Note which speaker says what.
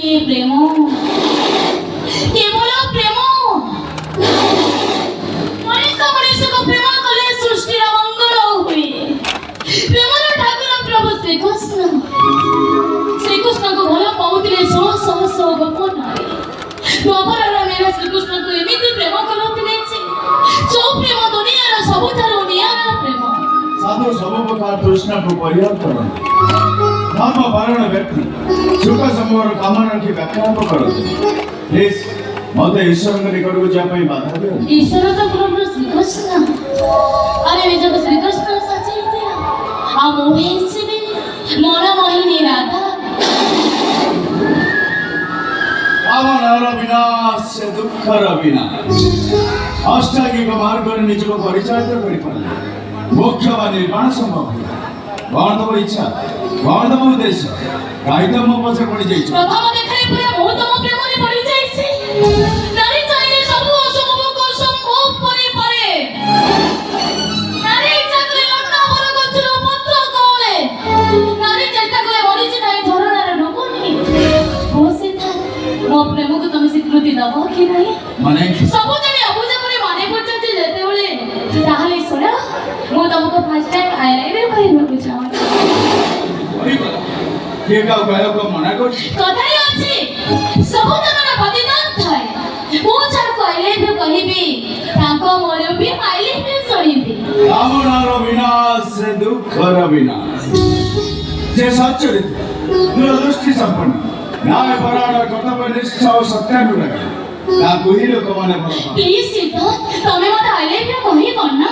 Speaker 1: প্রেম কেবল প্রেম মଣିষ মଣିষକୁ ପ୍ରେମ କଲେ ସୃଷ୍ଟିର ମଙ୍ଗଳ ହୁଏ। ପ୍ରେମର ଠାକୁର ପ୍ରଭୁ ଶ୍ରୀକୃଷ୍ଣଙ୍କୁ ଭଲ ପାଉଥିଲେ ଶହ ଶହ ଶହ ଗୋପ ନାରୀ। ଦ୍ୱାପରର ମେରା ଶ୍ରୀକୃଷ୍ଣଙ୍କୁ ଏମିତି ପ୍ରେମ କରୁଥିଲେ ଯେ ଯୋଉ ପ୍ରେମ ଦୁନିଆର ସବୁଠାରୁ ନିଆରା ପ୍ରେମ।
Speaker 2: साधु सब प्रकार तृष्णा को परिहार करते धर्म पारण व्यक्ति सुख संभव कामना की व्याख्या करते प्लीज मत ईश्वर निकट को जापाई बाधा दे
Speaker 1: ईश्वर तो प्रभु श्रीकृष्ण अरे वे जब श्रीकृष्ण सच्चे थे आ मोहे से मन मोहिनी राधा
Speaker 2: कामनार विनाश से दुखर विनाश अष्टांगिक मार्ग में निज को परिचालित करि पाले मोक्ष व निर्वाण संभव गणतम इच्छा गणतम उद्देश्य गायतम पछे पड़ी जाई
Speaker 1: प्रथम देखाई पूरा मोहतम प्रेम रे पड़ी जाई से नारी चाहे सब असंभव को संभव करि पारे नारी इच्छा करे लटा बर गछर पत्र कोले नारी चेष्टा करे मरि जे नाही धरणार रोगनी हो से था मो प्रेम को तुम स्वीकृति दबो कि नहीं
Speaker 2: माने
Speaker 1: सब जने अबुझा करे माने पछते जेते बोले ताहले सुनो मो तुमको first time I love you कहबो चाहो
Speaker 2: के का कहलो को मना कर
Speaker 1: कथाई अछि सब जनर प्रतिदान थाए मो चाको आई लव यू कहबी ताको मोर भी आई लव यू सुनिबी
Speaker 2: कामनार विनाश से दुखर विनाश जे सच्चरित दूरदृष्टि संपन्न न्याय परायण कर्तव्य निष्ठ और सत्यानुराग ना कोई लोक माने
Speaker 1: प्लीज सीता तमे मत आई लव यू कहि करना